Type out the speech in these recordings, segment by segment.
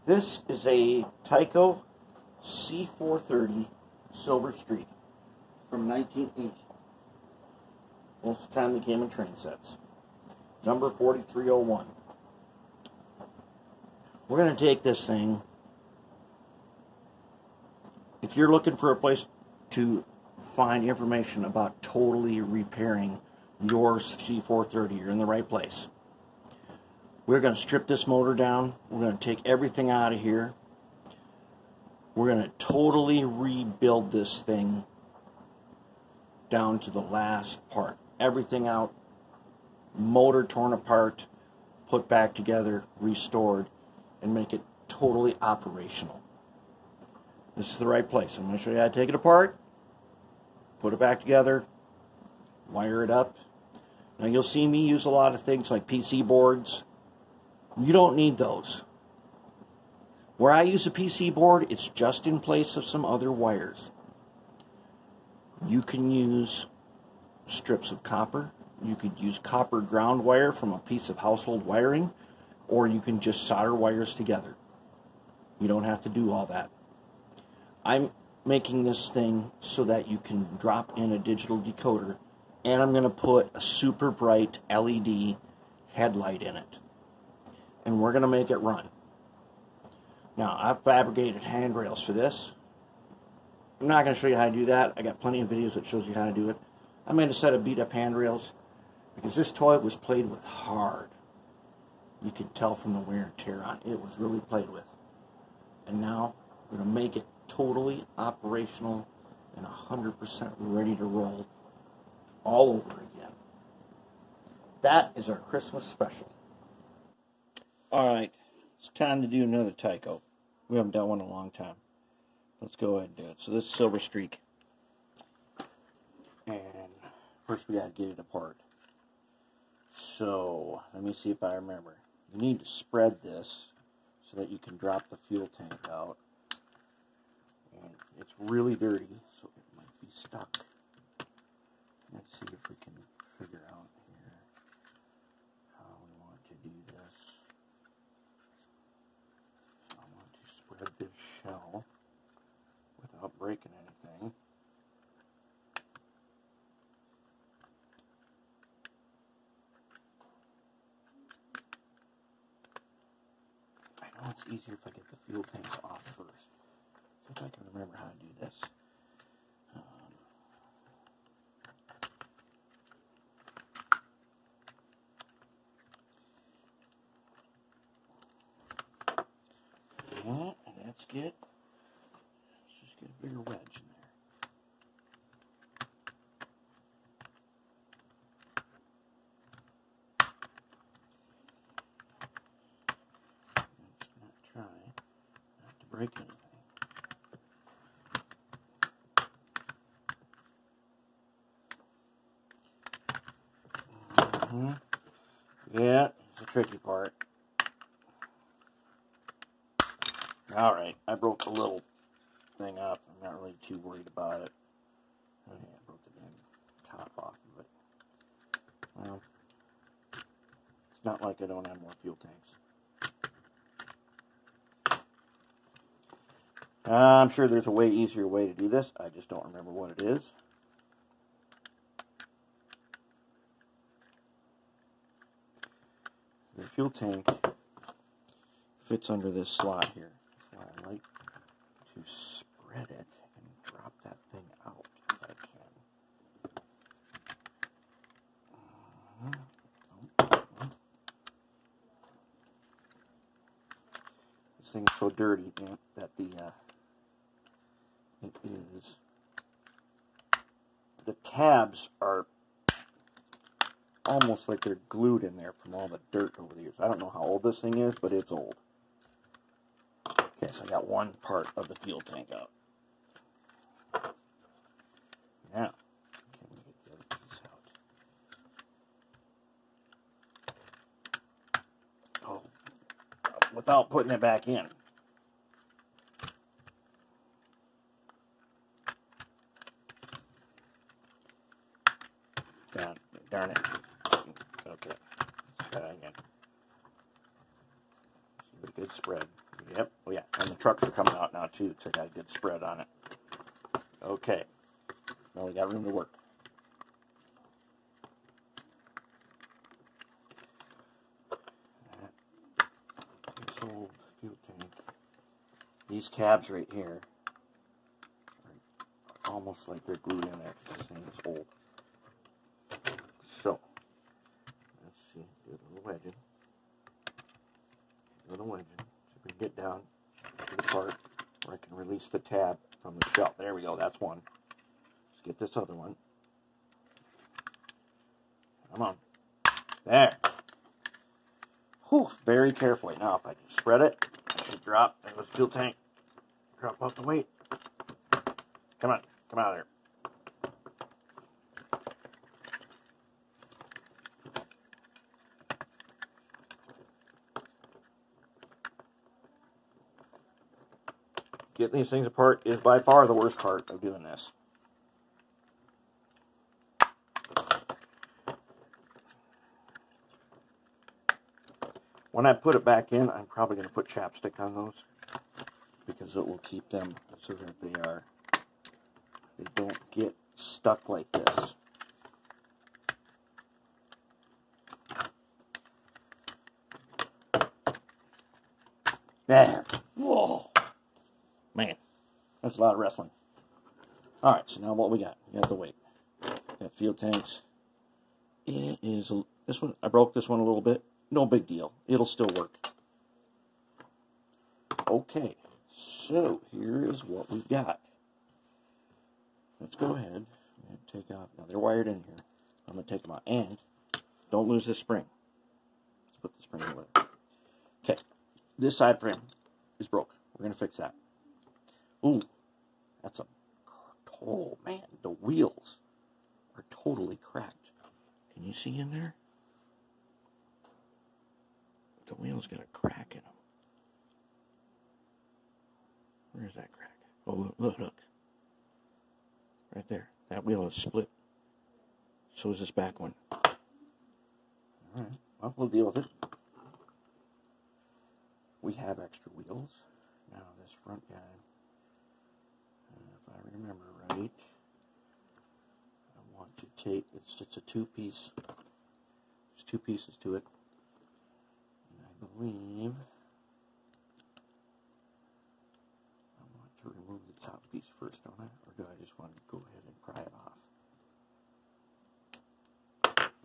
This is a Tyco C430 Silver Streak from 1980. Most of the time they came in train sets. Number 4301. We're going to take this thing. If you're looking for a place to find information about totally repairing your C430, you're in the right place. We're going to strip this motor down. We're going to take everything out of here. We're going to totally rebuild this thing down to the last part. Everything out, motor torn apart, put back together, restored, and make it totally operational. This is the right place. I'm going to show you how to take it apart, put it back together, wire it up. Now you'll see me use a lot of things like PC boards. You don't need those. Where I use a PC board, it's just in place of some other wires. You can use strips of copper. You could use copper ground wire from a piece of household wiring, or you can just solder wires together. You don't have to do all that. I'm making this thing so that you can drop in a digital decoder, and I'm going to put a super bright LED headlight in it. And we're going to make it run. Now, I've fabricated handrails for this. I'm not going to show you how to do that. I got plenty of videos that shows you how to do it. I made a set of beat up handrails because this toy was played with hard. You could tell from the wear and tear on it. It was really played with. And now we're going to make it totally operational and 100% ready to roll all over again. That is our Christmas special. Alright, it's time to do another Tyco. We haven't done one in a long time. Let's go ahead and do it. So this is Silver Streak. And first we got to get it apart. So, let me see if I remember. You need to spread this so that you can drop the fuel tank out. And it's really dirty, so it might be stuck. Let's see if we can figure out here how we want to do this. I want to spread this shell without breaking anything. I know it's easier if I get the fuel tank off first. See if I can remember how to do this. That's good. Let's just get a bigger wedge in there. Let's not try not to break anything. Yeah, it's the tricky part. Alright, I broke the little thing up. I'm not really too worried about it. Okay, I broke the dang top off of it. Well, it's not like I don't have more fuel tanks. I'm sure there's a way easier way to do this. I just don't remember what it is. The fuel tank fits under this slot here. I like to spread it and drop that thing out if I can. This thing's so dirty that the tabs are almost like they're glued in there from all the dirt over the years. I don't know how old this thing is, but it's old. Okay, so I got one part of the fuel tank out. Now, can we get the other piece out? Oh, without putting it back in. Darn it. Okay, let's try that again. See a good spread. Yep. Oh yeah. And the trucks are coming out now too, because I got a good spread on it. Okay. Now we got room to work. This old fuel tank. These tabs right here are almost like they're glued in there because this thing is old. So, let's see. Do a little wedging. See if we can get down to the part where I can release the tab from the shelf. There we go. That's one. Let's get this other one. Come on. There. Whew, very carefully. Now, if I can spread it, I should drop. There goes the fuel tank. Drop out the weight. Come on. Come out of there. Getting these things apart is by far the worst part of doing this. When I put it back in, I'm probably going to put chapstick on those because it will keep them so that they don't get stuck like this. There. Whoa. Man, that's a lot of wrestling. Alright, so now what we got? We got the weight. Got fuel tanks. It is this one. I broke this one a little bit. No big deal. It'll still work. Okay, so here is what we've got. Let's go ahead and take out. Now they're wired in here. I'm going to take them out. And don't lose this spring. Let's put the spring away. Okay, this side frame is broke. We're going to fix that. Ooh, that's a... Oh, man, the wheels are totally cracked. Can you see in there? The wheel's got a crack in them. Where's that crack? Oh, look, look, look. Right there. That wheel is split. So is this back one. Alright, well, we'll deal with it. We have extra wheels. Now, this front guy, if I remember right, I want to take, it's just a two-piece, there's two pieces to it. And I believe I want to remove the top piece first, don't I? Or do I just want to go ahead and pry it off?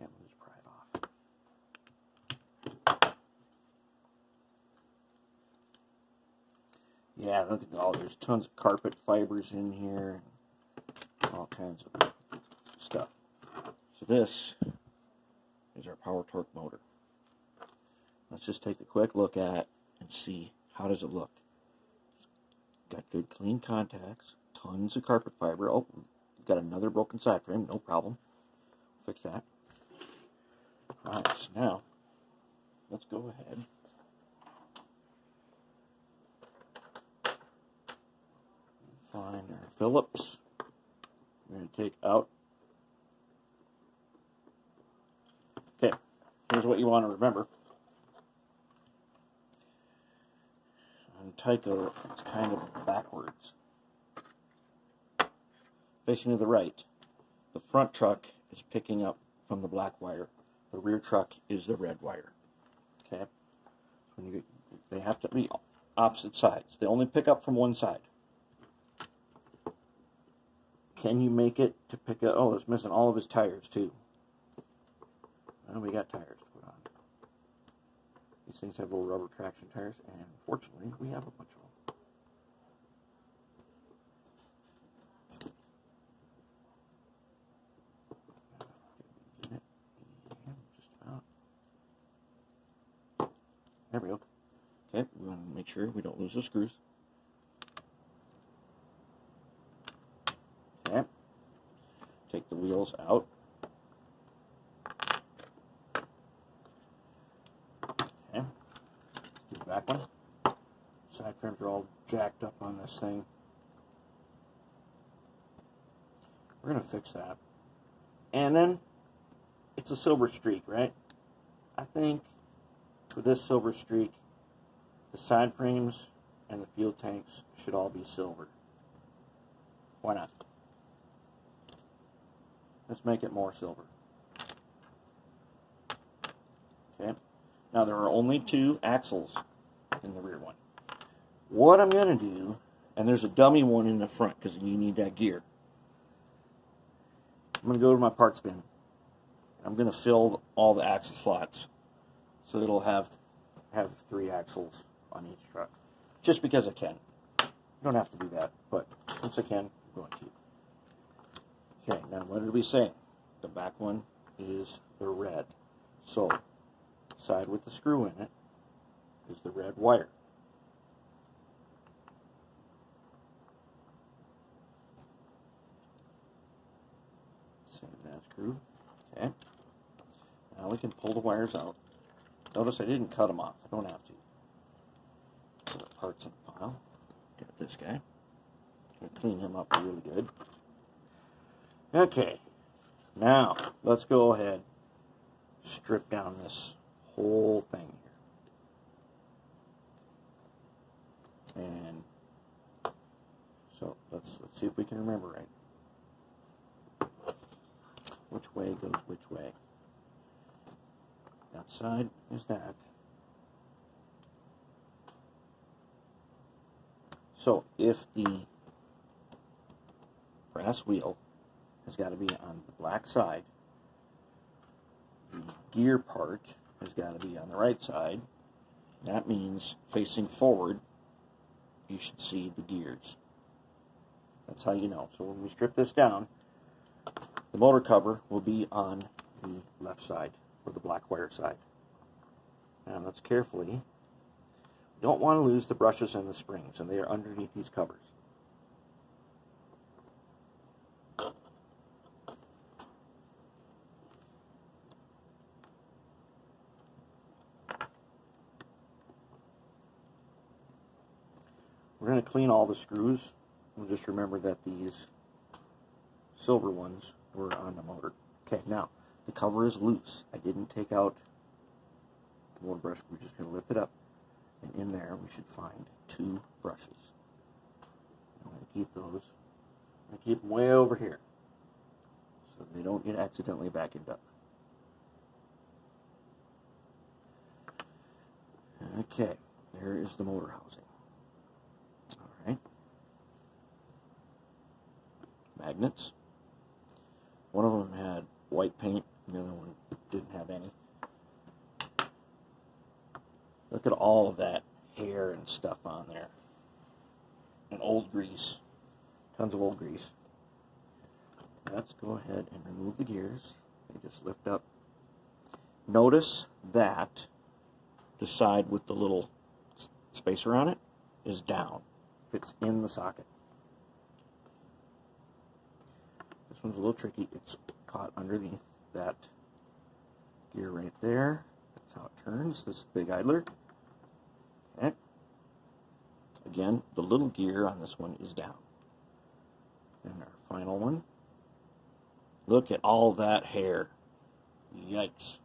Yeah, we'll just pry it off. Yeah, look at all, there's tons of carpet fibers in here, and all kinds of stuff. So this is our power torque motor. Let's just take a quick look at and see how does it look. It's got good clean contacts, tons of carpet fiber. Oh, got another broken side frame, no problem. Fix that. Alright, so now let's go ahead. Find our Phillips. We're going to take out. Okay, here's what you want to remember. On Tyco, it's kind of backwards. Facing to the right, the front truck is picking up from the black wire. The rear truck is the red wire. Okay, they have to be opposite sides. They only pick up from one side. Can you make it to pick up? Oh, it's missing all of his tires too. Well, we got tires to put on. These things have little rubber traction tires, and fortunately, we have a bunch of them. Just about. There we go. Okay, we want to make sure we don't lose the screws. Okay. Take the wheels out. Okay. Do the back one. Side frames are all jacked up on this thing. We're going to fix that. And then, it's a silver streak, right? I think for this silver streak, the side frames and the fuel tanks should all be silver. Why not? Let's make it more silver. Okay. Now there are only 2 axles in the rear one. What I'm going to do, and there's a dummy one in the front because you need that gear. I'm going to go to my parts bin. I'm going to fill all the axle slots so it'll have 3 axles on each truck. Just because I can. You don't have to do that, but since I can, I'm going to. Okay, now what did we say? The back one is the red. So, side with the screw in it is the red wire. Same that screw. Okay. Now we can pull the wires out. Notice I didn't cut them off. I don't have to. Put the parts in the pile. Got this guy. Gonna clean him up really good. Okay. Now, let's go ahead, strip down this whole thing here. And so let's see if we can remember right. Which way goes which way? That side is that. So if the brass wheel has got to be on the black side, the gear part has got to be on the right side. That means facing forward, you should see the gears. That's how you know. So when we strip this down, the motor cover will be on the left side, or the black wire side. Now let's carefully, we don't want to lose the brushes and the springs, and they are underneath these covers. We're going to clean all the screws. We'll just remember that these silver ones were on the motor. Okay, now the cover is loose. I didn't take out the motor brush. We're just going to lift it up, and in there we should find 2 brushes. I'm going to keep those. I'm going to keep them way over here so they don't get accidentally vacuumed up. Okay, there is the motor housing. Alright. Magnets. One of them had white paint, and the other one didn't have any. Look at all of that hair and stuff on there. And old grease. Tons of old grease. Let's go ahead and remove the gears. They just lift up. Notice that the side with the little spacer on it is down. Fits in the socket. This one's a little tricky. It's caught underneath that gear right there. That's how it turns. This is the big idler. Okay. Again, the little gear on this one is down. And our final one. Look at all that hair. Yikes.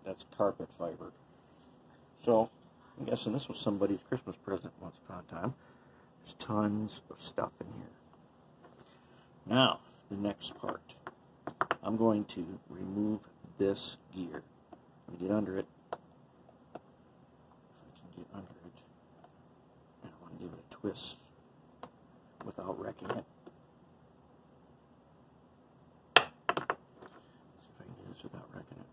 That's carpet fiber. So, I'm guessing this was somebody's Christmas present once upon a time. There's tons of stuff in here. Now, the next part. I'm going to remove this gear. I'm going to get under it. If I can get under it. And I want to give it a twist without wrecking it. See if I can do this without wrecking it.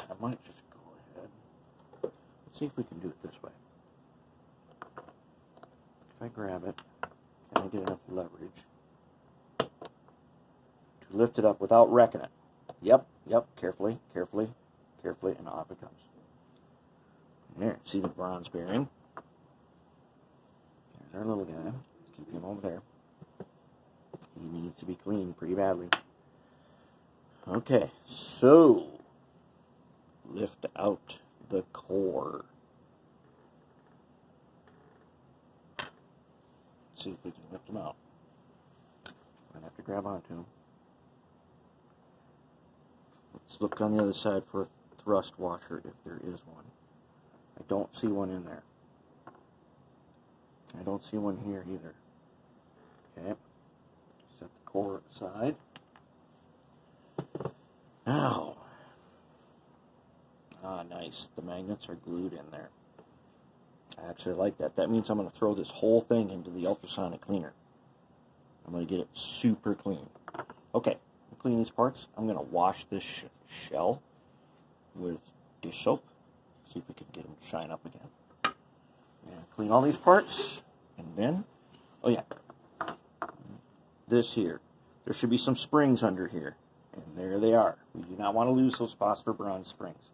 I might just go ahead. Let's see if we can do it this way. If I grab it, can I get enough leverage to lift it up without wrecking it? Yep, carefully, carefully, carefully, and off it comes. There, see the bronze bearing? There's our little guy. Let's keep him over there. He needs to be cleaned pretty badly. Okay, so lift out the core. See if we can lift them out. Might have to grab onto them. Let's Let's look on the other side for a thrust washer if there is one. I don't see one in there. I don't see one here either. Okay. Set the core aside. Now. Ah, nice. The magnets are glued in there. I actually like that. That means I'm going to throw this whole thing into the ultrasonic cleaner. I'm going to get it super clean. Okay, I'll clean these parts. I'm going to wash this shell with dish soap. See if we can get them to shine up again. And clean all these parts. And then, oh yeah, this here. There should be some springs under here. And there they are. We do not want to lose those phosphor bronze springs.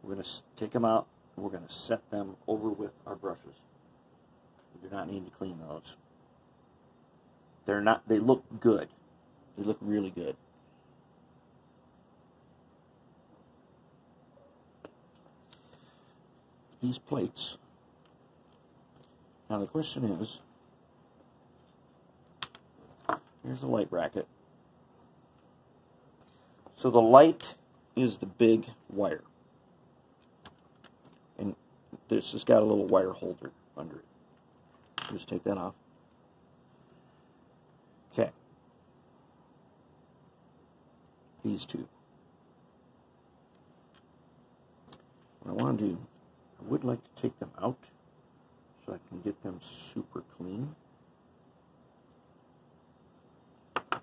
We're going to take them out. We're going to set them over with our brushes. We do not need to clean those. They're not, they look good. They look really good. These plates. Now the question is, here's the light bracket. So the light is the big wire. And this has got a little wire holder under it. Just take that off. Okay. These two. What I want to do, I would like to take them out so I can get them super clean.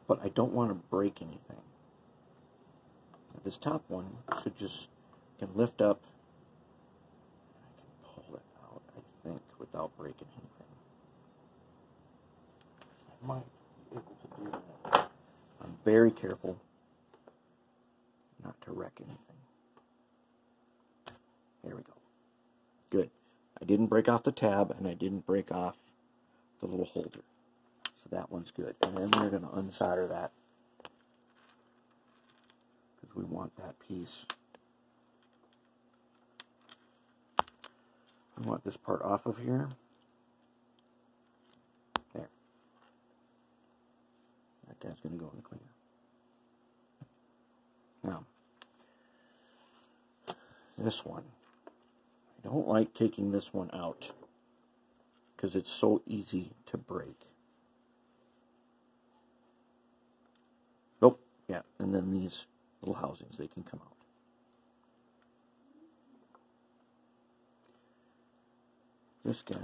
But I don't want to break anything. Now, this top one should just, can lift up. I can pull it out, I think, without breaking anything. I might be able to do that. I'm very careful not to wreck anything. There we go. Good. I didn't break off the tab, and I didn't break off the little holder. So that one's good. And then we're going to unsolder that, because we want that piece. We want this part off of here. There. That guy's going to go in the cleaner. Now, this one. I don't like taking this one out because it's so easy to break. Oh, yeah, and then these little housings, they can come out. This guy,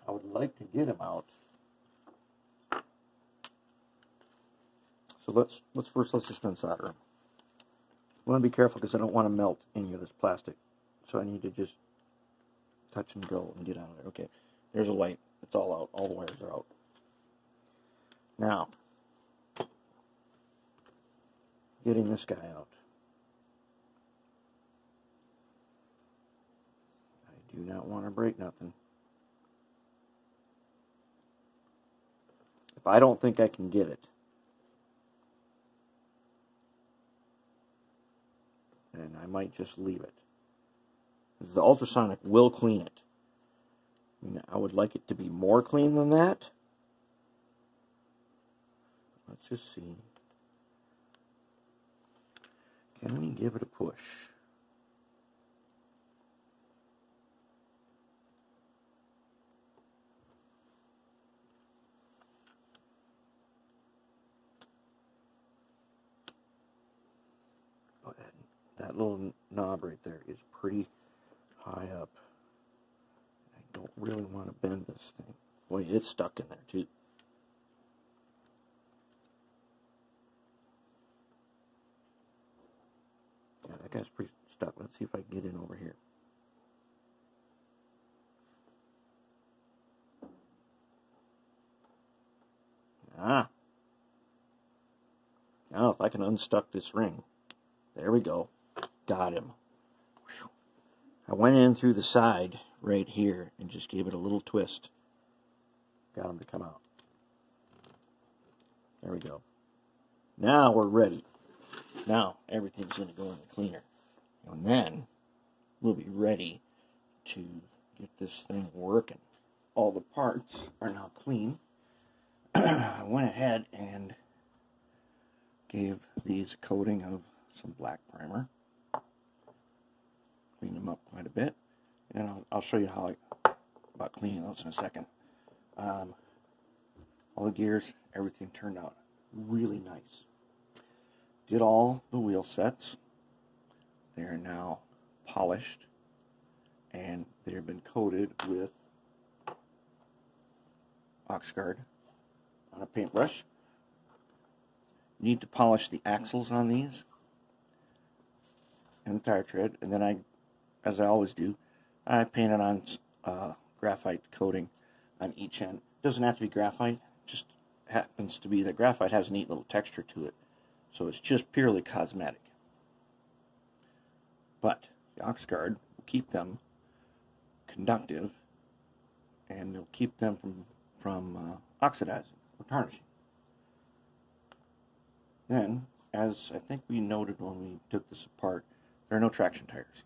I would like to get him out. So let's just unsolder him. I want to be careful because I don't want to melt any of this plastic. So I need to just touch and go and get out of there. Okay, there's a light. It's all out. All the wires are out. Now, getting this guy out. I do not want to break nothing. If I don't think I can get it, then I might just leave it. The ultrasonic will clean it. I mean, I would like it to be more clean than that. Let's just see. Can we give it a push? Go ahead. That little knob right there is pretty high up. I don't really want to bend this thing. Boy, it's stuck in there too. Yeah, that guy's pretty stuck. Let's see if I can get in over here. Ah. Now if I can unstuck this ring. There we go. Got him. I went in through the side right here and just gave it a little twist. Got him to come out. There we go. Now we're ready. Now everything's going to go in the cleaner. And then we'll be ready to get this thing working. All the parts are now clean. I went ahead and gave these a coating of some black primer. Clean them up quite a bit. And I'll show you how about cleaning those in a second. All the gears, everything turned out really nice. Did all the wheel sets. They are now polished and they have been coated with Oxguard on a paintbrush. Need to polish the axles on these and the tire tread, and then as I always do, I paint it on graphite coating on each end. Doesn't have to be graphite, just happens to be that graphite has a neat little texture to it, so it's just purely cosmetic. But the Oxguard will keep them conductive, and they'll keep them from oxidizing or tarnishing. Then, as I think we noted when we took this apart, there are no traction tires.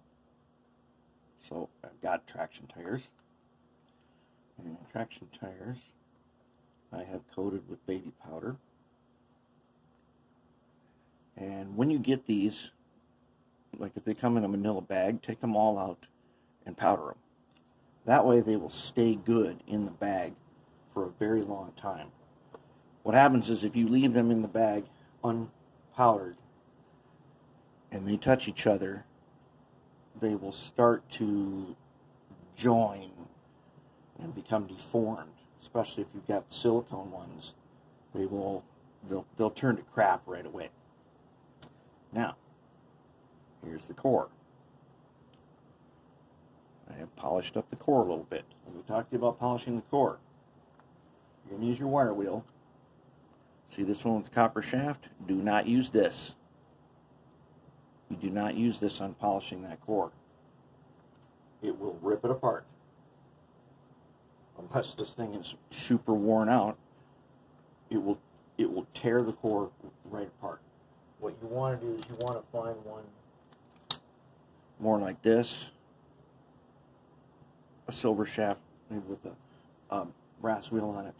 So I've got traction tires. And traction tires I have coated with baby powder. And when you get these, like if they come in a manila bag, take them all out and powder them. That way they will stay good in the bag for a very long time. What happens is if you leave them in the bag unpowdered and they touch each other, they will start to join and become deformed. Especially if you've got silicone ones, they'll turn to crap right away. Now, here's the core. I have polished up the core a little bit. When we talked to you about polishing the core, you're going to use your wire wheel. See this one with the copper shaft? Do not use this. You do not use this on polishing that core. It will rip it apart. Unless this thing is super worn out, it will tear the core right apart. What you want to do is you want to find one more like this, a silver shaft, maybe with a brass wheel on it,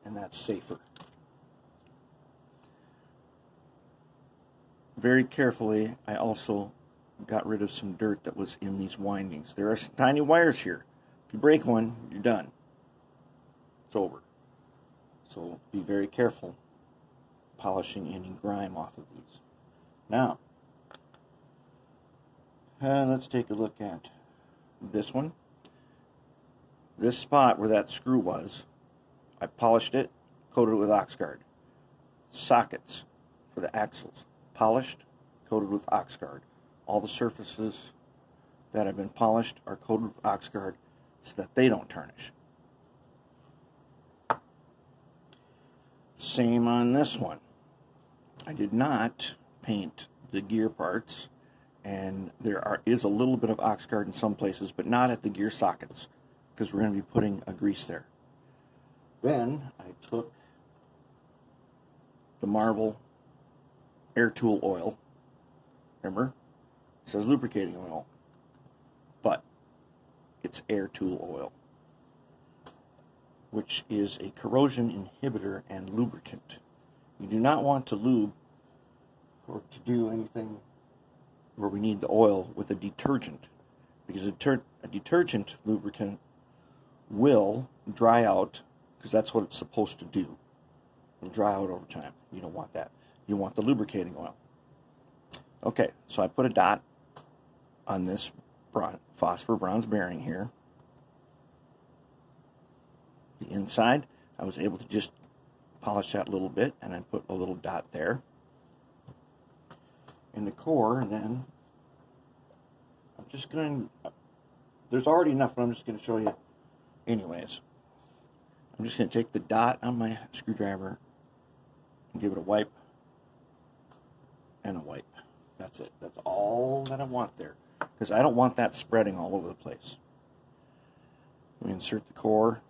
and that's safer. Very carefully, I also got rid of some dirt that was in these windings. There are some tiny wires here. If you break one, you're done. It's over. So be very careful polishing any grime off of these. Now, let's take a look at this one. This spot where that screw was, I polished it, coated it with Oxguard. Sockets for the axles, polished, coated with Oxguard. All the surfaces that have been polished are coated with Oxguard so that they don't tarnish. Same on this one. I did not paint the gear parts, and there is a little bit of Oxguard in some places, but not at the gear sockets, because we're going to be putting a grease there. Then I took the Marvel air tool oil. Remember? It says lubricating oil, but it's air tool oil, which is a corrosion inhibitor and lubricant. You do not want to lube or to do anything where we need the oil with a detergent, because a detergent lubricant will dry out, because that's what it's supposed to do. It'll dry out over time. You don't want that. You want the lubricating oil. Okay, so I put a dot on this phosphor bronze bearing here. The inside, I was able to just polish that a little bit, and I put a little dot there. In the core, then, I'm just going to, there's already enough, but I'm just going to show you anyways. I'm just going to take the dot on my screwdriver and give it a wipe and a wipe. That's it. That's all that I want there, because I don't want that spreading all over the place. We insert the core.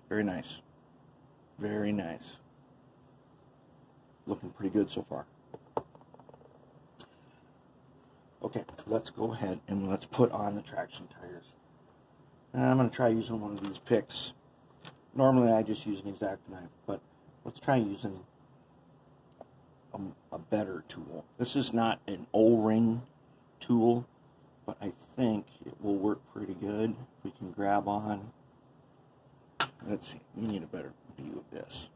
Very nice. Very nice. Looking pretty good so far. Okay, let's go ahead and let's put on the traction tires. And I'm going to try using one of these picks. Normally I just use an X-Acto knife, but let's try using a better tool. This is not an O-ring tool, but I think it will work pretty good. We can grab on. Let's see, we need a better view of this.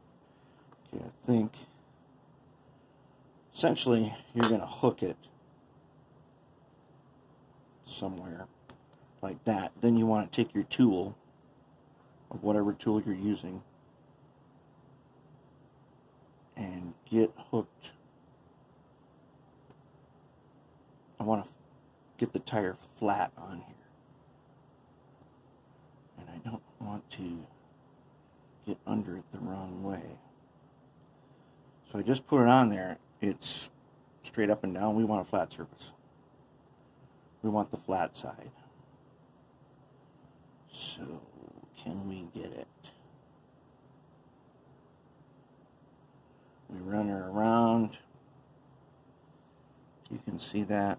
Okay, I think essentially you're going to hook it somewhere like that. Then you want to take your tool, of whatever tool you're using, and get hooked. I want to get the tire flat on here, and I don't want to get under it the wrong way. So I just put it on there. It's straight up and down. We want a flat surface. We want the flat side. So can we get it? We run her around. You can see that.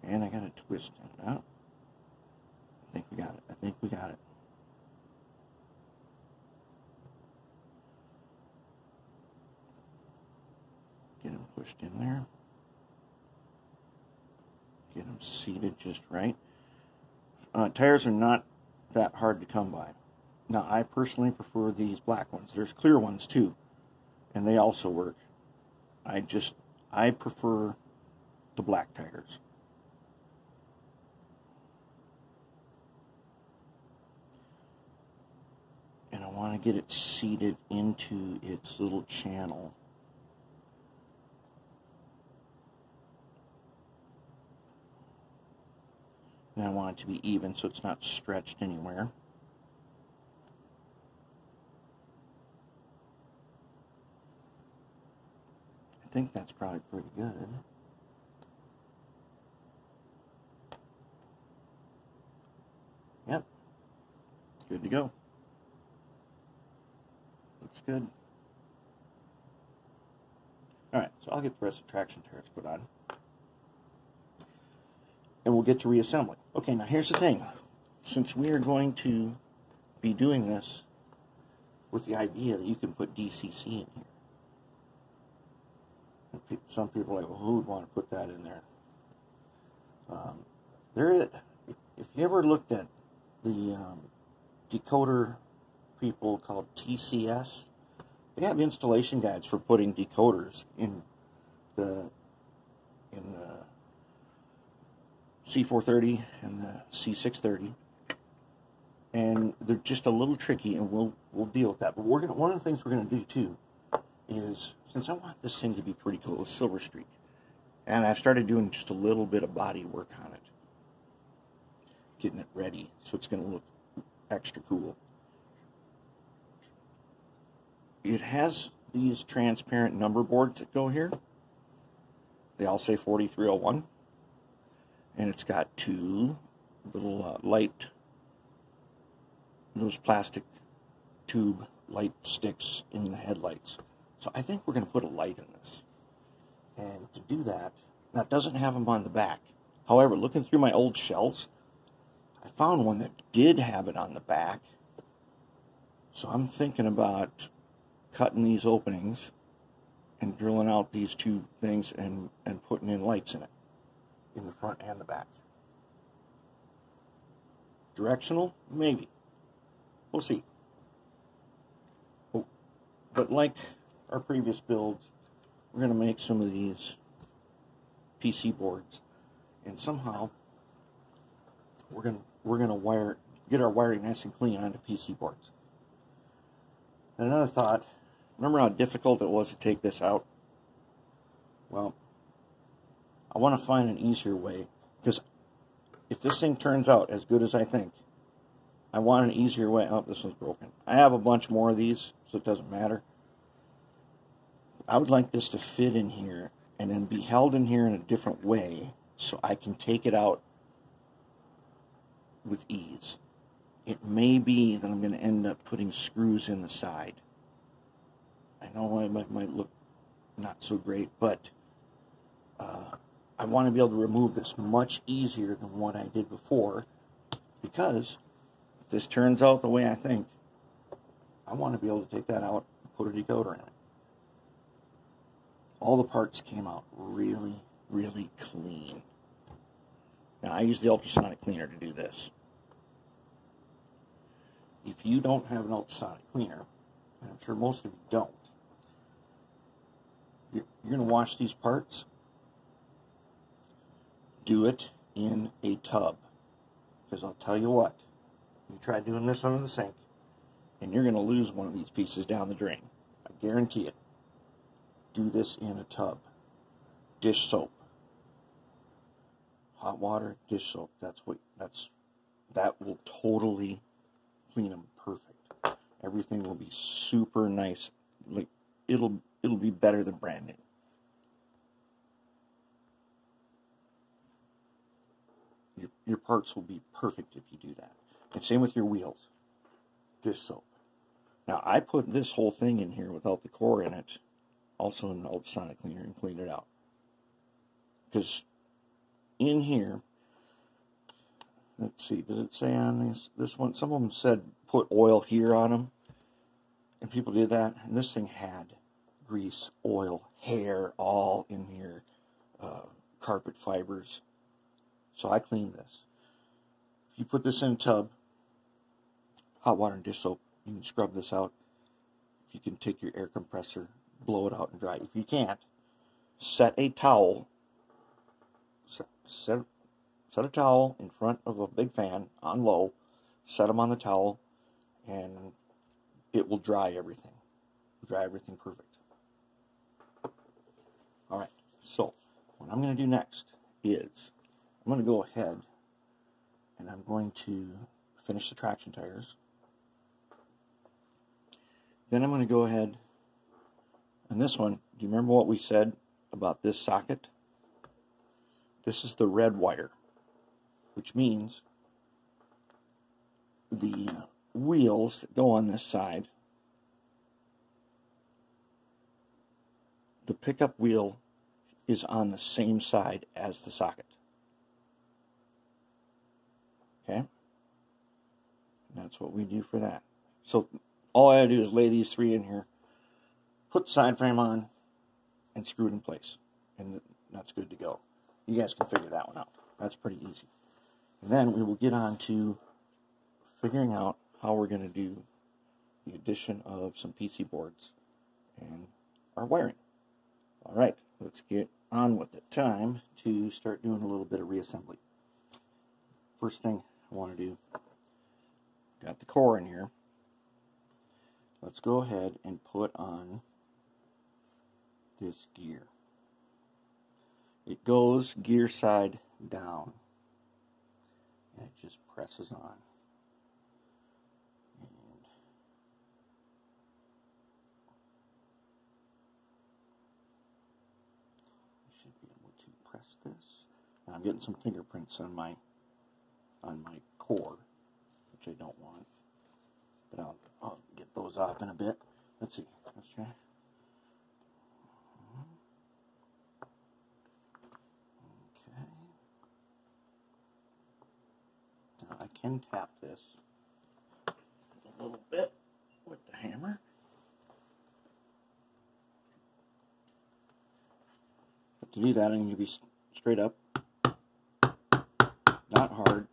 And I got a twist in it. Oh, I think we got it. I think we got it. Get them pushed in there. Get them seated just right. Tires are not that hard to come by. Now, I personally prefer these black ones. There's clear ones too, and they also work. I prefer the black tires. And I want to get it seated into its little channel. And I want it to be even so it's not stretched anywhere. I think that's probably pretty good. Yep. Good to go. Looks good. Alright, so I'll get the rest of the traction tires put on. And we'll get to reassembly. Okay, now here's the thing. Since we are going to be doing this with the idea that you can put DCC in here. Some people are like, well, who would want to put that in there? If you ever looked at the decoder people called TCS, they have installation guides for putting decoders in the C430 and the C630, and they're just a little tricky, and we'll deal with that. But one of the things we're gonna do too is, since I want this thing to be pretty cool, a silver streak, and I've started doing just a little bit of body work on it, getting it ready so it's gonna look extra cool. It has these transparent number boards that go here. They all say 4301. And it's got two little light, those plastic tube light sticks in the headlights. So I think we're going to put a light in this. And to do that, now it doesn't have them on the back. However, looking through my old shelves, I found one that did have it on the back. So I'm thinking about cutting these openings and drilling out these two things and putting in lights in it. In the front and the back. Directional? Maybe. We'll see. But like our previous builds, we're going to make some of these PC boards, and somehow we're going to get our wiring nice and clean onto PC boards. And another thought, remember how difficult it was to take this out? Well, I want to find an easier way, because if this thing turns out as good as I think, I want an easier way. Oh, this one's broken. I have a bunch more of these, so it doesn't matter. I would like this to fit in here and then be held in here in a different way so I can take it out with ease. It may be that I'm going to end up putting screws in the side. I know it might look not so great, but I want to be able to remove this much easier than what I did before, because if this turns out the way I think, I want to be able to take that out and put a decoder in it. All the parts came out really, really clean. Now, I use the ultrasonic cleaner to do this. If you don't have an ultrasonic cleaner, and I'm sure most of you don't, you're going to wash these parts. Do it in a tub, because I'll tell you what, you try doing this under the sink and you're going to lose one of these pieces down the drain. I guarantee it. Do this in a tub. Dish soap, hot water, dish soap. That will totally clean them perfect. Everything will be super nice. Like it'll be better than brand new. Your parts will be perfect if you do that. And same with your wheels. Dish soap. Now, I put this whole thing in here without the core in it, also in the ultrasonic cleaner, and cleaned it out. Because in here, let's see, does it say on this one? Some of them said put oil here on them, and people did that. And this thing had grease, oil, hair, all in here, carpet fibers. So I cleaned this. If you put this in a tub, hot water and dish soap, you can scrub this out. You can take your air compressor, blow it out and dry. If you can't, set a towel. Set a towel in front of a big fan on low. Set them on the towel, and it will dry everything. Dry everything perfect. All right. So what I'm going to do next is I'm going to go ahead and I'm going to finish the traction tires. Then I'm going to go ahead, and this one, do you remember what we said about this socket? This is the red wire, which means the wheels that go on this side, the pickup wheel is on the same side as the socket. Okay? And that's what we do for that. So all I gotta do is lay these three in here, put the side frame on, and screw it in place. And that's good to go. You guys can figure that one out. That's pretty easy. And then we will get on to figuring out how we're going to do the addition of some PC boards and our wiring. All right, let's get on with it. Time to start doing a little bit of reassembly. First thing I want to do, got the core in here. Let's go ahead and put on this gear. It goes gear side down, and it just presses on. And I should be able to press this. Now I'm getting some fingerprints on my core, which I don't want, but I'll get those off in a bit. Let's see. Let's try. I can tap this a little bit with the hammer. But to do that, I need to be straight up, not hard.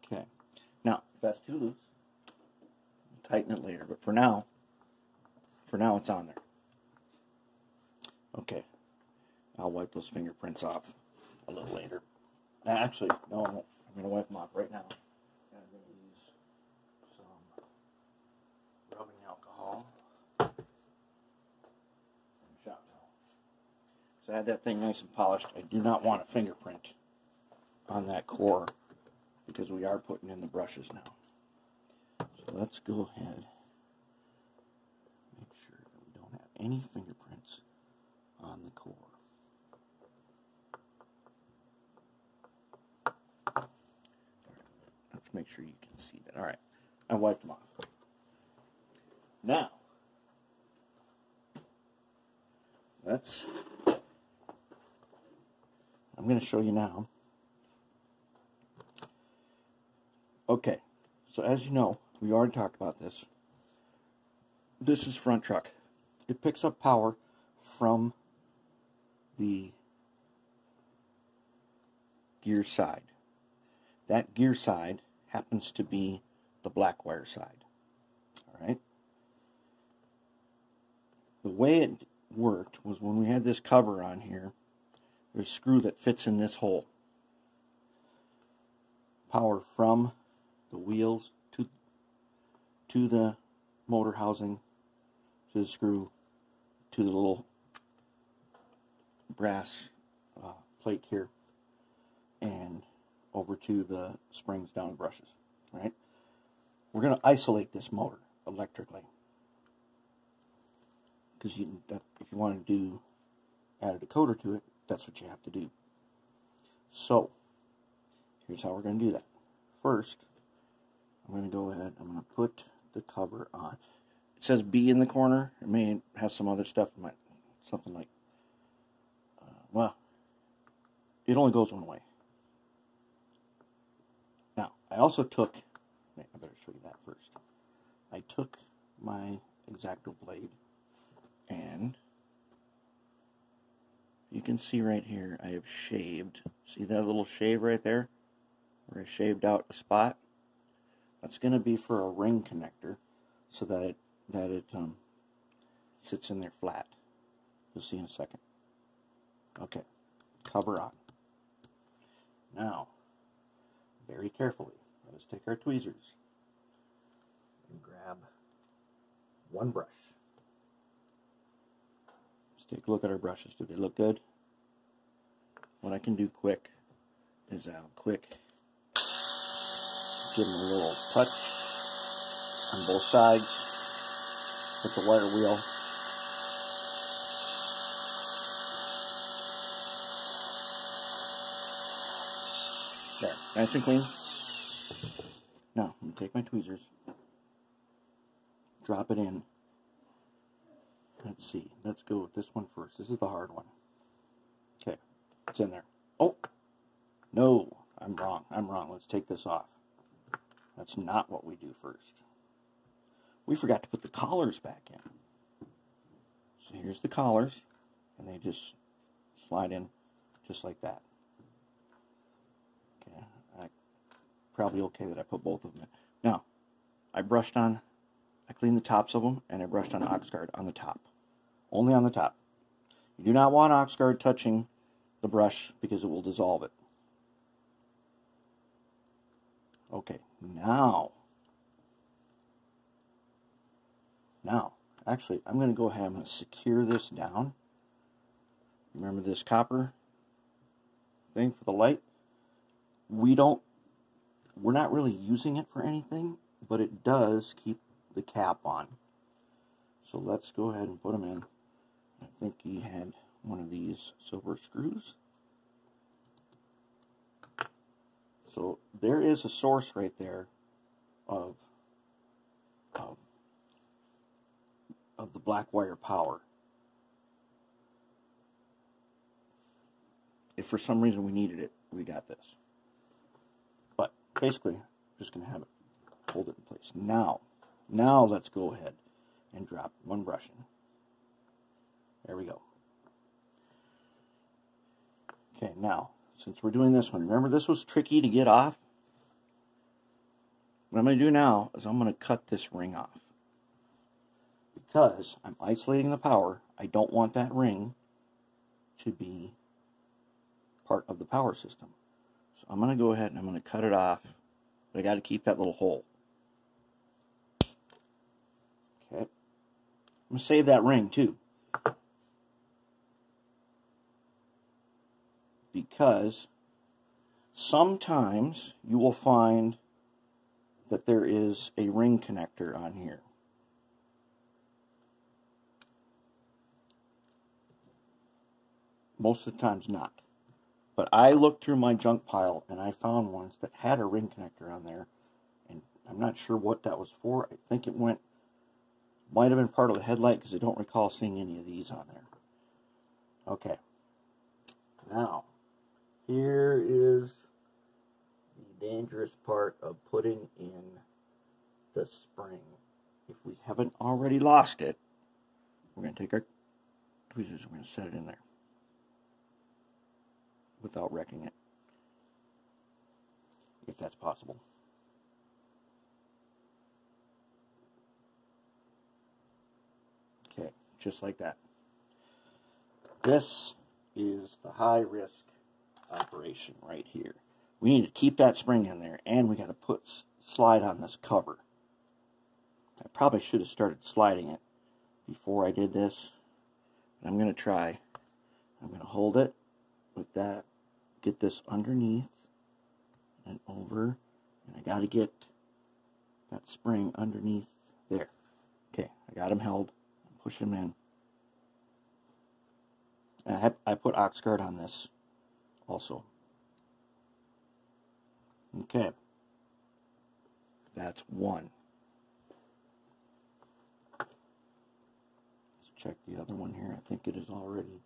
Okay. Now, if that's too loose, tighten it later. But for now it's on there. Okay. I'll wipe those fingerprints off a little later. Actually, no, I'm going to wipe them off right now. I'm going to use some rubbing alcohol and shop towel. So I had that thing nice and polished. I do not want a fingerprint on that core because we are putting in the brushes now. So let's go ahead and make sure that we don't have any fingerprints on the core. Make sure you can see that. All right, I wiped them off. Now, I'm going to show you now. Okay, so as you know, we already talked about this. This is front truck. It picks up power from the gear side. That gear side happens to be the black wire side. All right. The way it worked was when we had this cover on here, there's a screw that fits in this hole. Power from the wheels to the motor housing, to the screw, to the little brass plate here, and over to the springs down brushes. Right? We're going to isolate this motor electrically, because if you want to add a decoder to it, that's what you have to do. So here's how we're going to do that. First, I'm going to go ahead, I'm going to put the cover on. It says B in the corner. It may have some other stuff, something like, well, it only goes one way. Now, I also took, I better show you that first. I took my X-Acto blade, and you can see right here, I have shaved. See that little shave right there? Where I shaved out a spot? That's going to be for a ring connector, so that it sits in there flat. You'll see in a second. Okay, cover on. Now, very carefully, let us take our tweezers and grab one brush. Let's take a look at our brushes. Do they look good? What I can do quick is I'll give them a little touch on both sides with the wire wheel. There, nice and clean. Now, I'm going to take my tweezers, drop it in. Let's see, let's go with this one first. This is the hard one. Okay, it's in there. Oh, no, I'm wrong. Let's take this off. That's not what we do first. We forgot to put the collars back in. So here's the collars, and they just slide in just like that. Okay, probably okay that I put both of them in. Now, I cleaned the tops of them, and I brushed on Oxguard on the top. Only on the top. You do not want Oxguard touching the brush because it will dissolve it. Okay, now, actually, I'm going to go ahead, I'm going to secure this down. Remember this copper thing for the light? We're not really using it for anything, but it does keep the cap on. So let's go ahead and put them in. I think he had one of these silver screws. So there is a source right there of the black wire power. If for some reason we needed it, we got this. But basically, I'm just going to have it hold it in place. Now let's go ahead and drop one brush in. There we go. Okay, now, since we're doing this one, remember this was tricky to get off? What I'm going to do now is I'm going to cut this ring off. Because I'm isolating the power, I don't want that ring to be part of the power system. So I'm going to go ahead and I'm going to cut it off, but I got to keep that little hole. Okay. I'm going to save that ring too. Because sometimes you will find that there is a ring connector on here. Most of the times not. But I looked through my junk pile and I found ones that had a ring connector on there. And I'm not sure what that was for. I think might have been part of the headlight because I don't recall seeing any of these on there. Okay. Now, here is the dangerous part of putting in the spring. If we haven't already lost it, we're going to take our tweezers and we're going to set it in there without wrecking it, if that's possible. Okay, just like that. This is the high risk operation right here. We need to keep that spring in there, and we got to slide on this cover. I probably should have started sliding it before I did this. I'm going to try. I'm going to hold it with that, get this underneath and over, and I got to get that spring underneath there. Okay, I got him held. Push him in. And I put ox guard on this also. Okay, that's one. Let's check the other one here. I think it is already,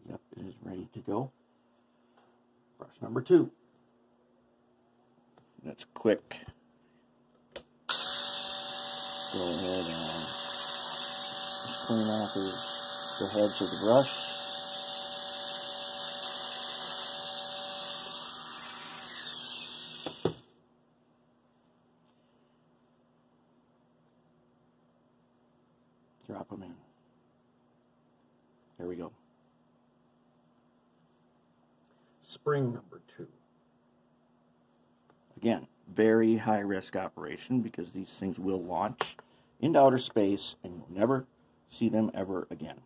yep, it is ready to go. Brush number 2. That's quick. Go ahead and clean off the heads of the brush. Drop them in. There we go. Spring number 2. Again, very high risk operation because these things will launch into outer space and you'll never see them ever again.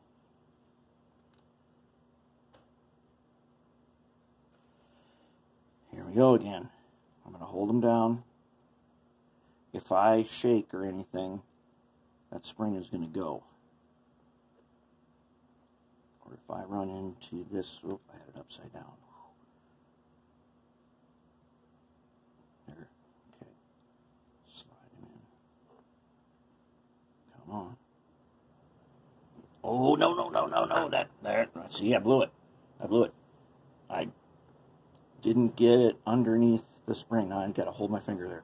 Here we go again. I'm going to hold them down. If I shake or anything, that spring is going to go. Or if I run into this, oh, I had it upside down. There, okay. Slide him in. Come on. Oh, no, no, no, no, no. There. See, I blew it. I didn't get it underneath the spring. Now I've got to hold my finger there.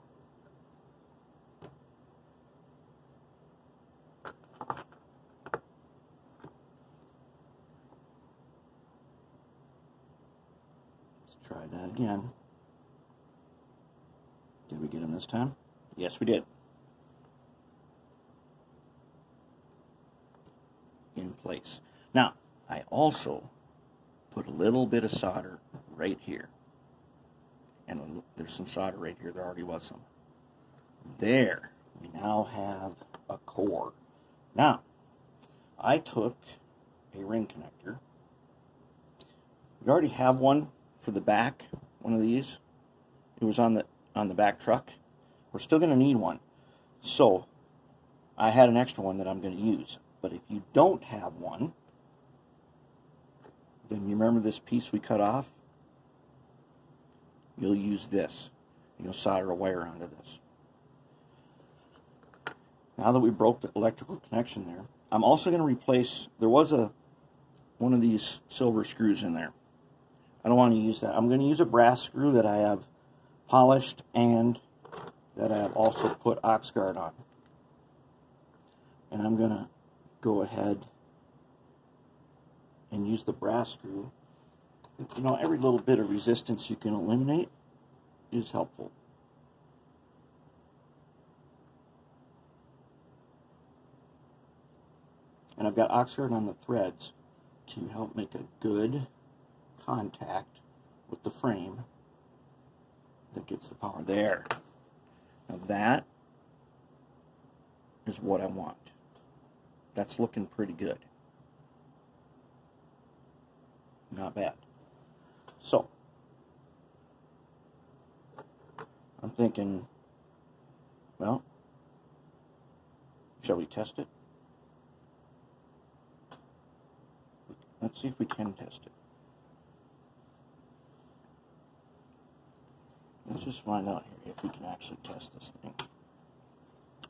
Let's try that again. Did we get him this time? Yes, we did. In place. Now, I also put a little bit of solder right here. And there's some solder right here. There already was some. There. We now have a core. Now, I took a ring connector. We already have one for the back, one of these. It was on the back truck. We're still going to need one. So, I had an extra one that I'm going to use. But if you don't have one, then you remember this piece we cut off? You'll use this. You'll solder a wire onto this. Now that we broke the electrical connection there, I'm also going to replace, there was one of these silver screws in there. I don't want to use that. I'm going to use a brass screw that I have polished and that I have also put ox guard on. And I'm going to go ahead and use the brass screw. You know, every little bit of resistance you can eliminate is helpful. And I've got ox guard on the threads to help make a good contact with the frame that gets the power there. Now that is what I want. That's looking pretty good. Not bad. So, I'm thinking, well, shall we test it? Let's see if we can test it. Let's just find out here if we can actually test this thing.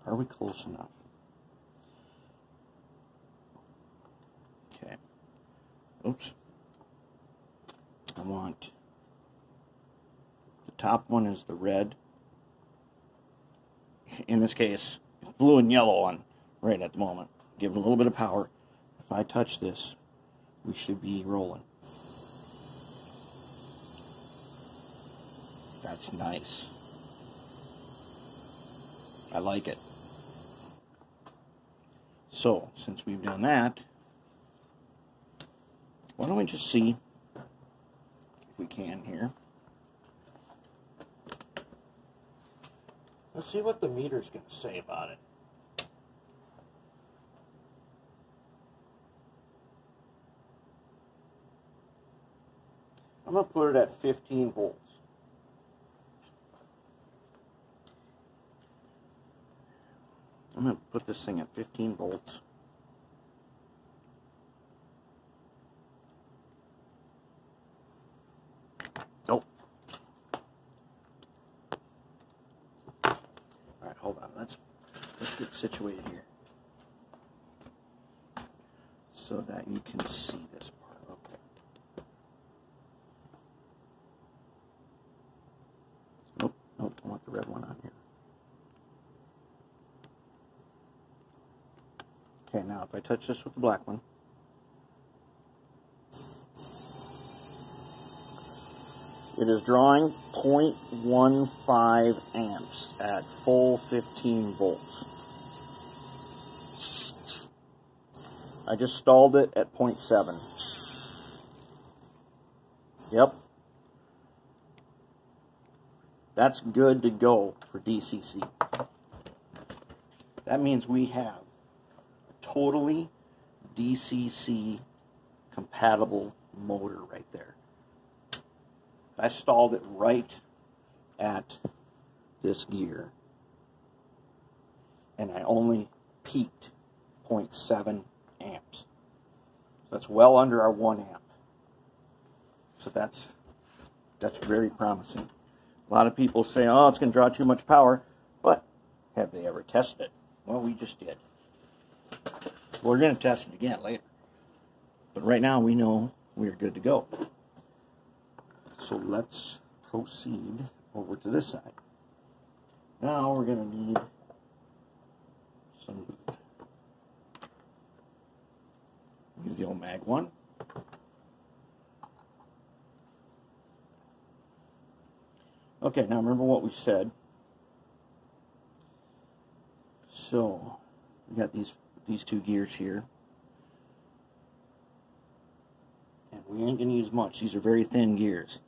Are we close enough? Okay. Oops. I want the top one is the red. In this case, it's blue and yellow on right at the moment. Give it a little bit of power. If I touch this, we should be rolling. That's nice. I like it. So, since we've done that, why don't we just see if we can here. Let's see what the meter's going to say about it. I'm going to put it at 15 volts. I'm going to put this thing at 15 volts. Nope. Alright, hold on. Let's get situated here so that you can see this part. Okay. Nope, nope, I want the red one on here. Okay, now if I touch this with the black one, it is drawing 0.15 amps at full 15 volts. I just stalled it at 0.7. Yep. That's good to go for DCC. That means we have totally DCC compatible motor right there. I stalled it right at this gear, and I only peaked 0.7 amps. That's well under our 1 amp. So that's very promising. A lot of people say, oh, it's going to draw too much power, but have they ever tested it? Well, we just did. We're going to test it again later. But right now we know we're good to go. So let's proceed over to this side. Now we're going to need some lube. Use the old mag one. Okay, now remember what we said. So we got these two gears here. And we ain't going to use much. These are very thin gears.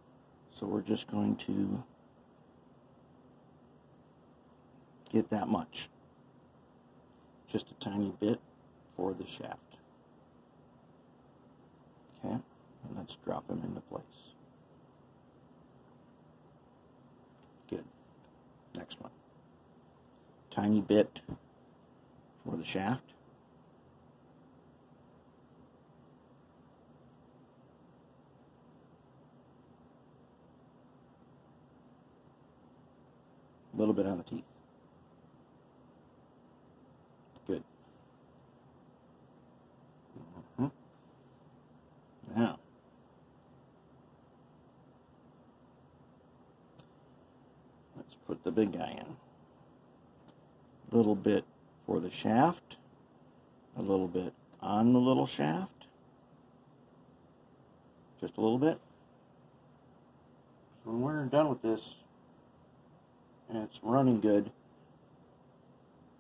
So we're just going to get that much. Just a tiny bit for the shaft. Okay, and let's drop them into place. Good. Next one. Tiny bit for the shaft. A little bit on the teeth. Good. Now, let's put the big guy in. A little bit for the shaft, a little bit on the little shaft, just a little bit. So when we're done with this, and it's running good,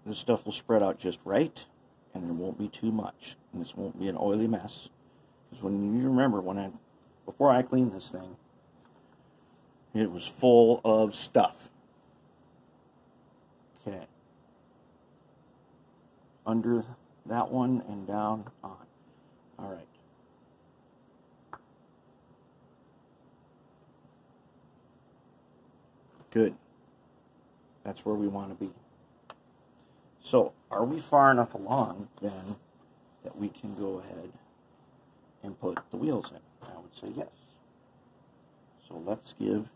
this stuff will spread out just right, and there won't be too much, and this won't be an oily mess. Because when you remember, before I cleaned this thing, it was full of stuff. Okay. Under that one and down on. All right. Good. That's where we want to be. So, are we far enough along, then, that we can go ahead and put the wheels in? I would say yes. So let's give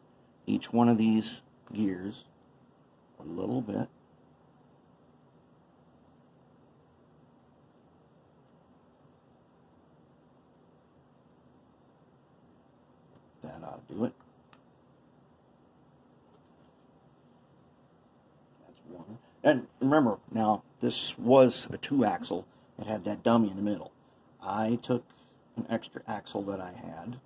each one of these gears a little bit. do it. That's one. And remember, now, this was a 2-axle. It had that dummy in the middle. I took an extra axle that I had.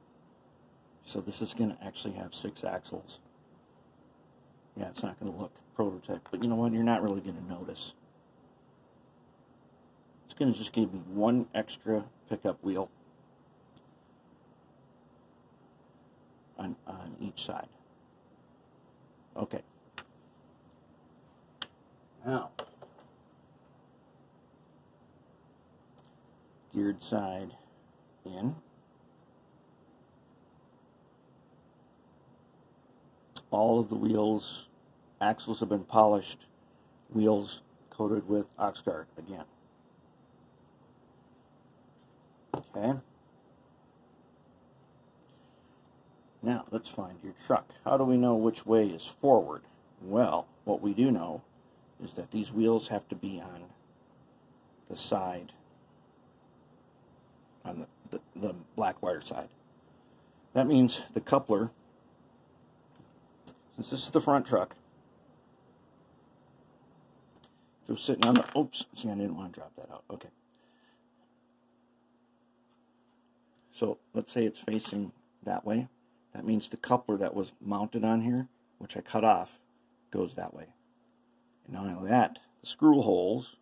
So this is going to actually have 6 axles. Yeah, it's not going to look prototype, but you know what? You're not really going to notice. It's going to just give me 1 extra pickup wheel on each side. Okay. Now, geared side in. All of the wheels, axles have been polished, wheels coated with Oxguard again. Okay. Now, let's find your truck. How do we know which way is forward? Well, what we do know is that these wheels have to be on the side, on the black wire side. That means the coupler, since this is the front truck, so sitting on the, oops, see, I didn't want to drop that out. Okay. So let's say it's facing that way. That means the coupler that was mounted on here, which I cut off, goes that way. And not only that, the screw holes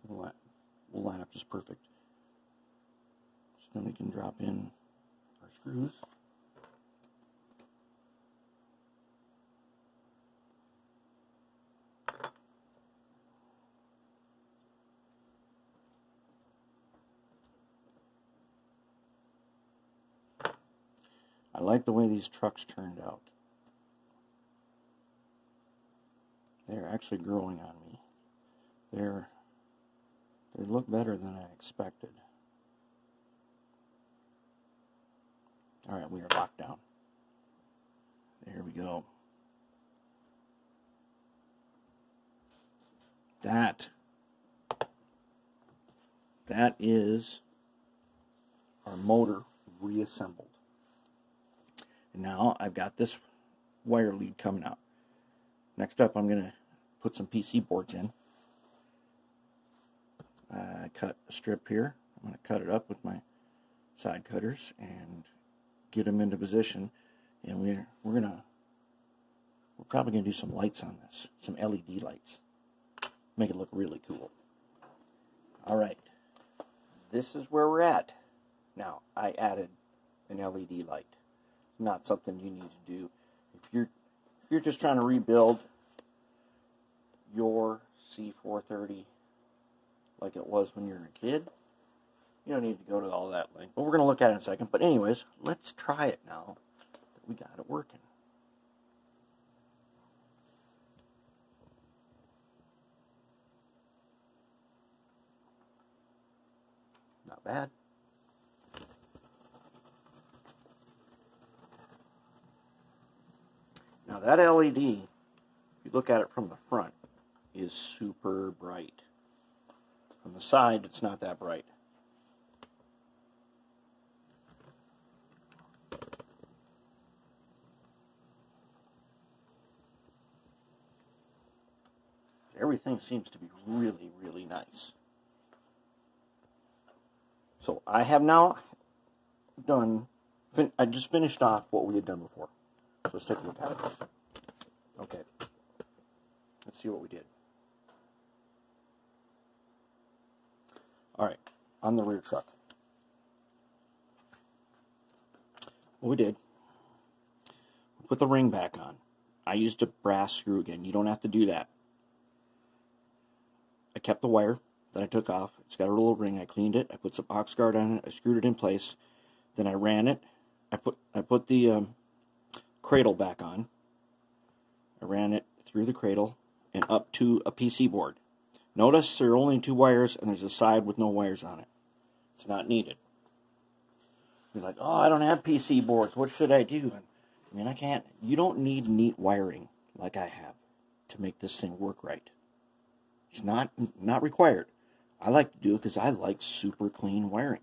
will line up just perfect. So then we can drop in our screws. I like the way these trucks turned out. They're actually growing on me. They look better than I expected. Alright, we are locked down. There we go. That is our motor reassembled. And now I've got this wire lead coming out. Next up, I'm going to put some PC boards in. I cut a strip here. I'm going to cut it up with my side cutters and get them into position. And we're probably going to do some lights on this, some LED lights. Make it look really cool. All right, this is where we're at. Now, I added an LED light. Not something you need to do. If you're just trying to rebuild your C430 like it was when you were a kid, you don't need to go to all that length. But we're going to look at it in a second. But anyways, let's try it now that we got it working. Not bad. Now that LED, if you look at it from the front, is super bright. From the side, it's not that bright. Everything seems to be really, really nice. So I have now done, I just finished off what we had done before. So let's take a look at it. Okay. Let's see what we did. Alright, on the rear truck. What we did, we put the ring back on. I used a brass screw again. You don't have to do that. I kept the wire that I took off. It's got a little ring. I cleaned it. I put some Oxguard on it. I screwed it in place. Then I ran it. I put the cradle back on. I ran it through the cradle and up to a PC board. Notice there are only 2 wires and there's a side with no wires on it. It's not needed. You're like, oh, I don't have PC boards. What should I do? I mean, I can't. You don't need neat wiring like I have to make this thing work right. It's not required. I like to do it because I like super clean wiring.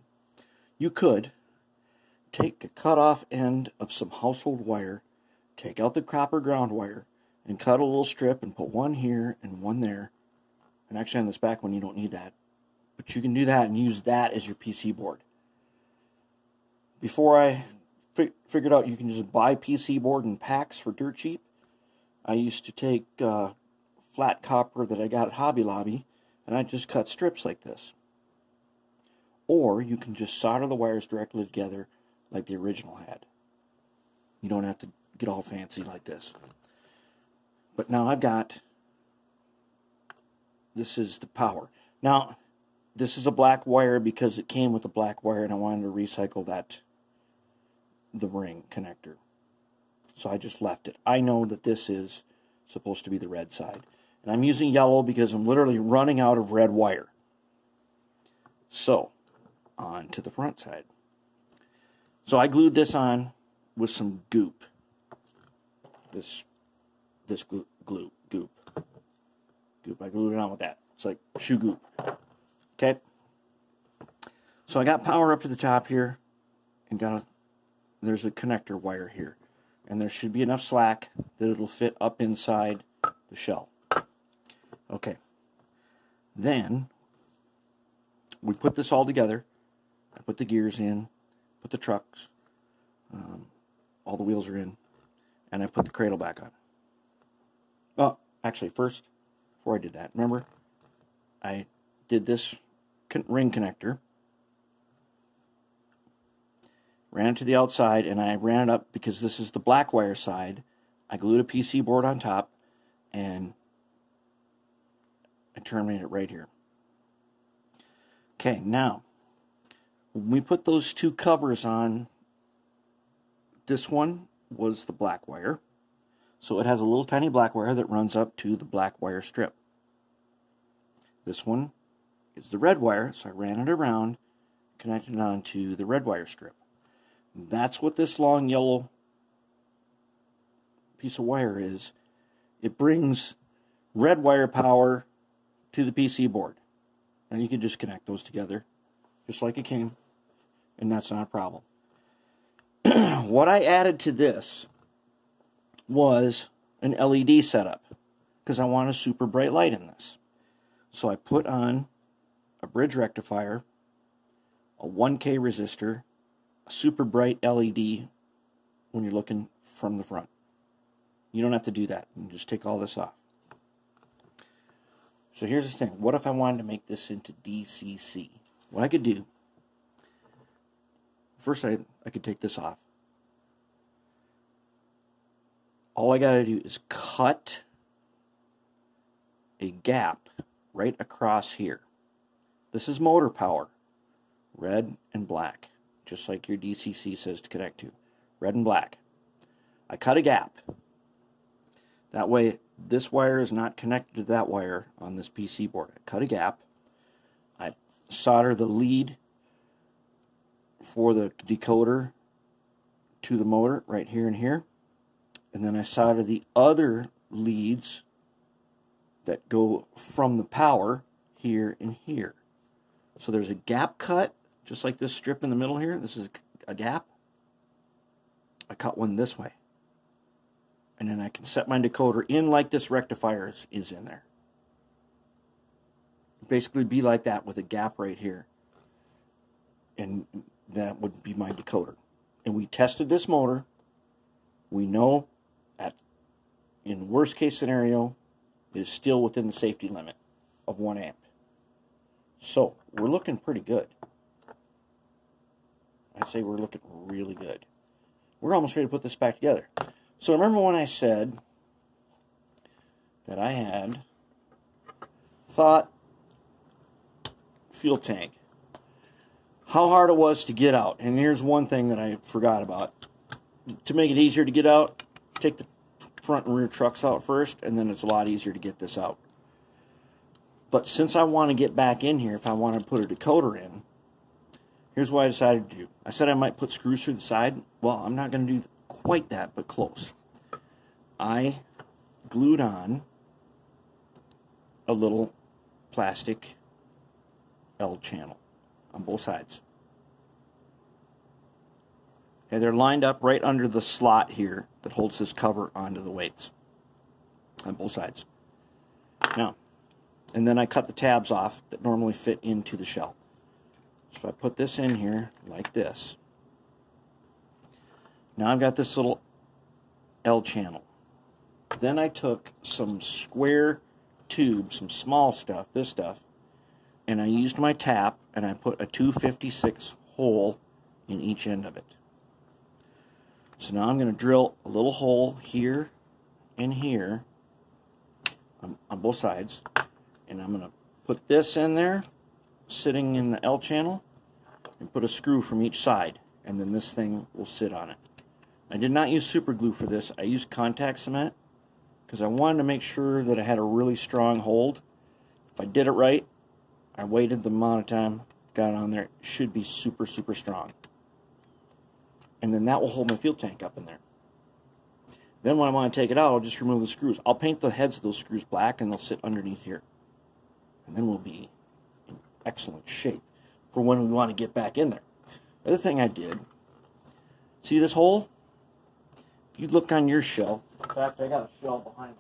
You could take a cut off end of some household wire, take out the copper ground wire, and cut a little strip and put one here and one there. And actually on this back one you don't need that. But you can do that and use that as your PC board. Before I figured out you can just buy PC board in packs for dirt cheap, I used to take flat copper that I got at Hobby Lobby and I just cut strips like this. Or you can just solder the wires directly together like the original had. You don't have to get all fancy like this. But now I've got, this is the power. Now, this is a black wire because it came with a black wire and I wanted to recycle the ring connector. So I just left it. I know that this is supposed to be the red side. And I'm using yellow because I'm literally running out of red wire. So, on to the front side. So I glued this on with some goop. This goop. I glued it on with that. It's like shoe goop. Okay. So I got power up to the top here, and there's a connector wire here, and there should be enough slack that it'll fit up inside the shell. Okay. Then we put this all together. I put the gears in, put the trucks, all the wheels are in, and I put the cradle back on. Oh, actually, first, before I did that, remember, I did this ring connector, ran it to the outside, and I ran it up because this is the black wire side. I glued a PC board on top, and I terminated it right here. Okay, now, when we put those two covers on, this one was the black wire. So it has a little tiny black wire that runs up to the black wire strip. This one is the red wire, so I ran it around, connected it onto the red wire strip. That's what this long yellow piece of wire is. It brings red wire power to the PC board. And you can just connect those together, just like it came, and that's not a problem. What I added to this was an LED setup, because I want a super bright light in this. So I put on a bridge rectifier, a 1K resistor, a super bright LED when you're looking from the front. You don't have to do that. You can just take all this off. So here's the thing. What if I wanted to make this into DCC? What I could do, first I could take this off. All I got to do is cut a gap right across here. This is motor power. Red and black. Just like your DCC says to connect to. Red and black. I cut a gap. That way this wire is not connected to that wire on this PC board. I cut a gap. I solder the lead for the decoder to the motor right here and here. And then I solder the other leads that go from the power here and here. So there's a gap cut, just like this strip in the middle here. This is a gap. I cut one this way. And then I can set my decoder in like this rectifier is in there. Basically be like that with a gap right here. And that would be my decoder. And we tested this motor. We know in worst case scenario, it is still within the safety limit of 1 amp. So, we're looking pretty good. I'd say we're looking really good. We're almost ready to put this back together. So remember when I said that I had thought fuel tank, how hard it was to get out. And here's one thing that I forgot about. To make it easier to get out, take the front and rear trucks out first, and then it's a lot easier to get this out. But since I want to get back in here, if I want to put a decoder in, here's what I decided to do. I said I might put screws through the side. Well, I'm not going to do quite that, but close. I glued on a little plastic L channel on both sides. Okay, they're lined up right under the slot here that holds this cover onto the weights on both sides. Now, and then I cut the tabs off that normally fit into the shell. So I put this in here like this. Now I've got this little L channel. Then I took some square tubes, some small stuff, this stuff, and I used my tap and I put a 256 hole in each end of it. So now I'm going to drill a little hole here and here on both sides, and I'm going to put this in there, sitting in the L channel, and put a screw from each side, and then this thing will sit on it. I did not use super glue for this. I used contact cement because I wanted to make sure that I had a really strong hold. If I did it right, I waited the amount of time, got it on there, it should be super, super strong. And then that will hold my fuel tank up in there. Then when I want to take it out, I'll just remove the screws. I'll paint the heads of those screws black and they'll sit underneath here. And then we'll be in excellent shape for when we want to get back in there. The other thing I did, see this hole? If you look on your shell, in fact, I got a shell behind me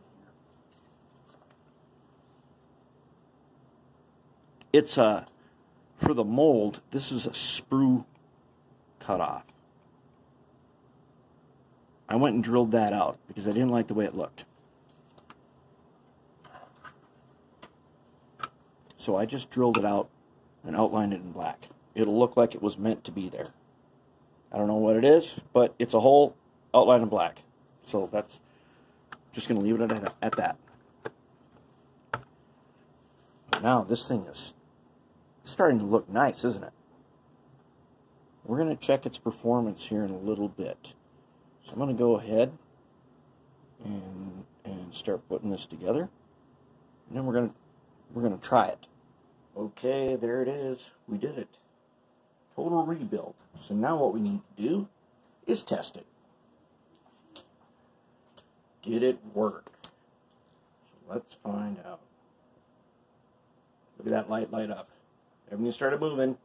here. It's for the mold, this is a sprue cutoff. I went and drilled that out because I didn't like the way it looked. So I just drilled it out and outlined it in black. It'll look like it was meant to be there. I don't know what it is, but it's a hole outlined in black. So that's just going to leave it at that. Now this thing is starting to look nice, isn't it? We're going to check its performance here in a little bit. So I'm going to go ahead and start putting this together. And then we're going to try it. Okay, there it is. We did it. Total rebuild. So now what we need to do is test it. Did it work? So let's find out. Look at that light up. Everything started moving, and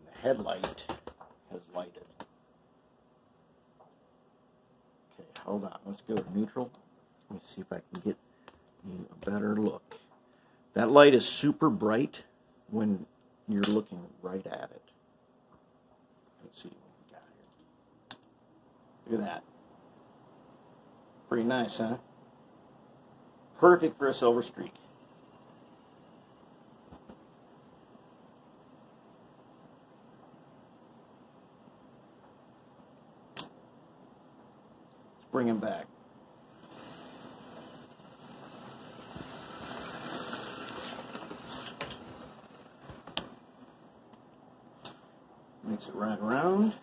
the headlight has lighted. Okay, hold on. Let's go to neutral. Let me see if I can get you a better look. That light is super bright when you're looking right at it. Let's see what we got here. Look at that. Pretty nice, huh? Perfect for a silver streak. Let's bring him back. Mix it right around.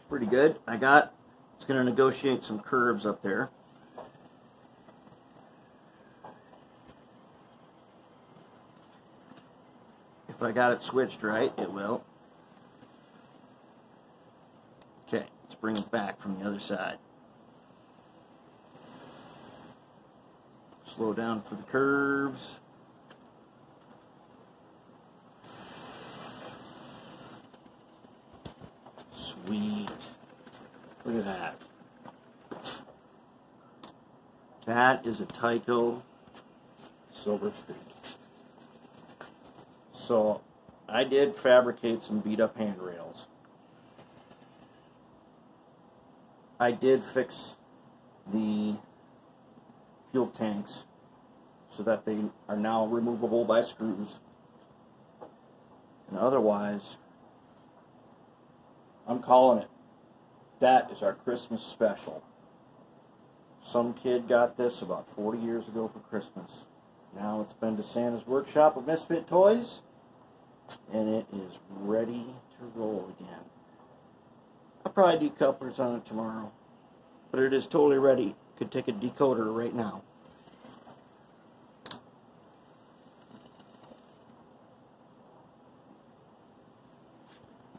Pretty good. It's going to negotiate some curves up there. If I got it switched right, it will. Okay, let's bring it back from the other side. Slow down for the curves. Sweet. Look at that. That is a Tyco silver streak. So I did fabricate some beat up handrails. I did fix the fuel tanks so that they are now removable by screws. And otherwise, I'm calling it. That is our Christmas special. Some kid got this about 40 years ago for Christmas. Now it's been to Santa's workshop of Misfit Toys, and it is ready to roll again. I'll probably do couplers on it tomorrow, but it is totally ready. Could take a decoder right now.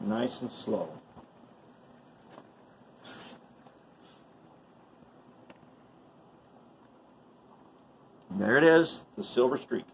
Nice and slow. There it is, the silver streak.